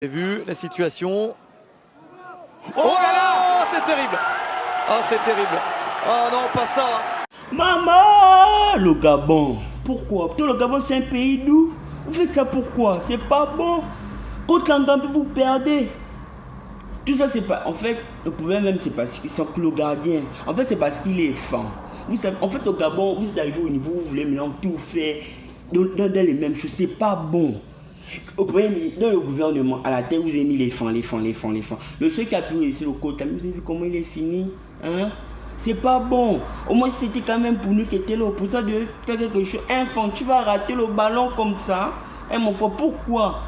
J'ai vu la situation. Oh là là, c'est terrible. Ah, c'est terrible. Ah non, pas ça. Maman, le Gabon. Pourquoi? Putain, le Gabon, c'est un pays doux. Vous faites ça pourquoi? C'est pas bon. Contre l'Angambie, vous perdez. Tout ça, c'est pas... En fait, le problème même, c'est parce qu'ils sont que le gardien. En fait, c'est parce qu'il est fan. Vous savez, en fait, au Gabon, vous êtes arrivé au niveau où vous voulez maintenant tout faire dans les mêmes choses. C'est pas bon. Au premier, dans le gouvernement, à la tête, vous avez mis les fans. Le seul qui a pu réussir le côté, vous avez vu comment il est fini, hein? C'est pas bon. Au moins, si c'était quand même pour nous qui étions là, pour ça de faire quelque chose. Enfant, tu vas rater le ballon comme ça. Hein, mon frère, pourquoi?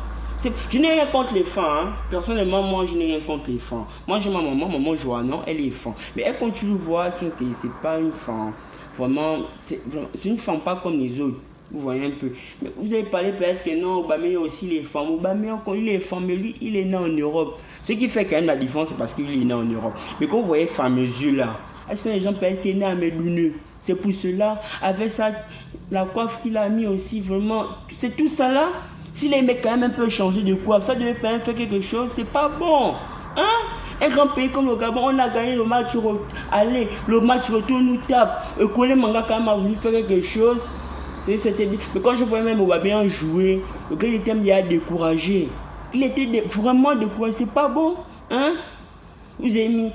Je n'ai rien contre les fans. Hein. Personnellement, moi, je n'ai rien contre les fans. Moi, j'ai ma maman Joanne, elle est fan. Mais elle, quand tu le vois, c'est pas une fan. Vraiment, c'est une fan pas comme les autres. Vous voyez un peu. Mais vous avez parlé peut-être que non, Aubameyang aussi les femmes. Aubameyang, il est femme, mais lui, il est né en Europe. Ce qui fait quand même la différence, c'est parce qu'il est né en Europe. Mais quand vous voyez fameuse là, elles sont les gens peut-être nés à Médouneux. C'est pour cela, avec ça, la coiffe qu'il a mis aussi, vraiment, c'est tout ça là. S'il aimait quand même un peu changer de coiffe, ça devait quand même faire quelque chose, c'est pas bon. Hein? Un grand pays comme le Gabon, on a gagné le match retour. Allez, le match retour nous tape. Kole Manga quand même a voulu faire quelque chose. Mais quand je voyais même Aubameyang jouer, le gars il était découragé. Il était vraiment découragé, c'est pas bon. Hein? Vous avez mis,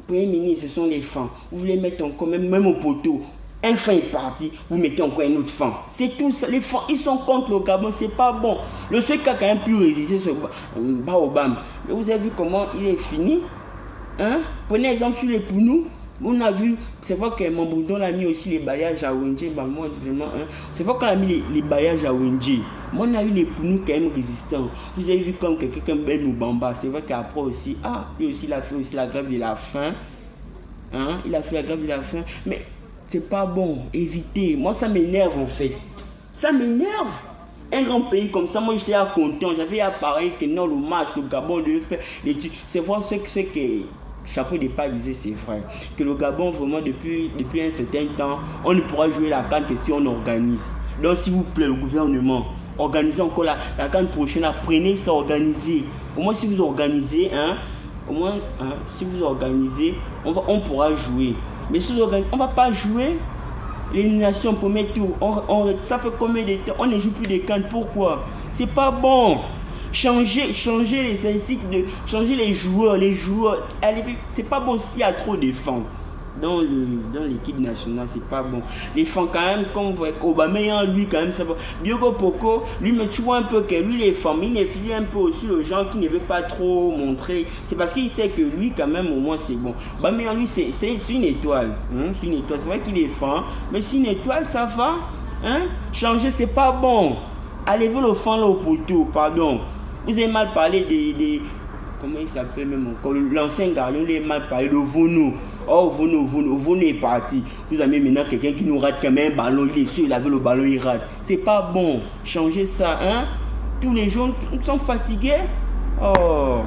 Premier ministre, ce sont les fans. Vous voulez mettre encore, même au poteau. Un fan est parti, vous mettez encore un autre fan. C'est tout ça. Les fans, ils sont contre le Gabon, c'est pas bon. Le seul qui a quand même pu résister, c'est Baobam. Mais vous avez vu comment il est fini? Hein? Prenez exemple sur les Pounou. On a vu, c'est vrai que mon boudon a mis aussi les balayages à Wendy. Moi, vraiment, hein, c'est vrai qu'on a mis les balayages à Wendy. Moi, on a eu les Pounou quand même résistants. Vous avez vu comme quelqu'un comme Ben Moubamba. C'est vrai qu'après aussi, lui aussi, il a fait aussi la grève de la faim. Hein? Il a fait la grève de la faim. Mais c'est pas bon. Évitez. Moi, ça m'énerve en fait. Ça m'énerve. Un grand pays comme ça, moi j'étais content. J'avais appareil que non, le match, le Gabon devait faire l'étude. C'est vrai ce que Chapeau de pas disait, c'est vrai. Que le Gabon, vraiment, depuis un certain temps, on ne pourra jouer la CAN que si on organise. Donc, s'il vous plaît, le gouvernement, organisez encore la CAN prochaine, prenez ça, organisez. Au moins, si vous organisez, si vous organisez, on pourra jouer. Mais si vous organisez, on ne va pas jouer. L'élimination premier tour, ça fait combien de temps? On ne joue plus de CAN, pourquoi? C'est pas bon. Changer les incitations, changer les joueurs. C'est pas bon s'il y a trop de fans dans l'équipe nationale, c'est pas bon. Les fans quand même, comme vous voyez, Aubameyang, lui quand même, c'est bon. Diogo Poko, lui, mais tu vois un peu que lui, les fans, il est un peu aussi le genre qui ne veut pas trop montrer. C'est parce qu'il sait que lui, quand même, au moins, c'est bon. Aubameyang, lui, c'est une étoile. Hein? C'est une étoile. C'est vrai qu'il est fan, mais c'est une étoile, ça va. Hein? Changer, c'est pas bon. Allez-vous le fan là au poteau, pardon. Vous avez mal parlé de comment il s'appelle même encore, l'ancien gardien, vous avez mal parlé de Vono. Oh, Vono est parti. Vous avez maintenant quelqu'un qui nous rate quand même un ballon, il est sûr, il avait le ballon, il rate. C'est pas bon. Changez ça, hein. Tous les jours, nous sommes fatigués. Oh.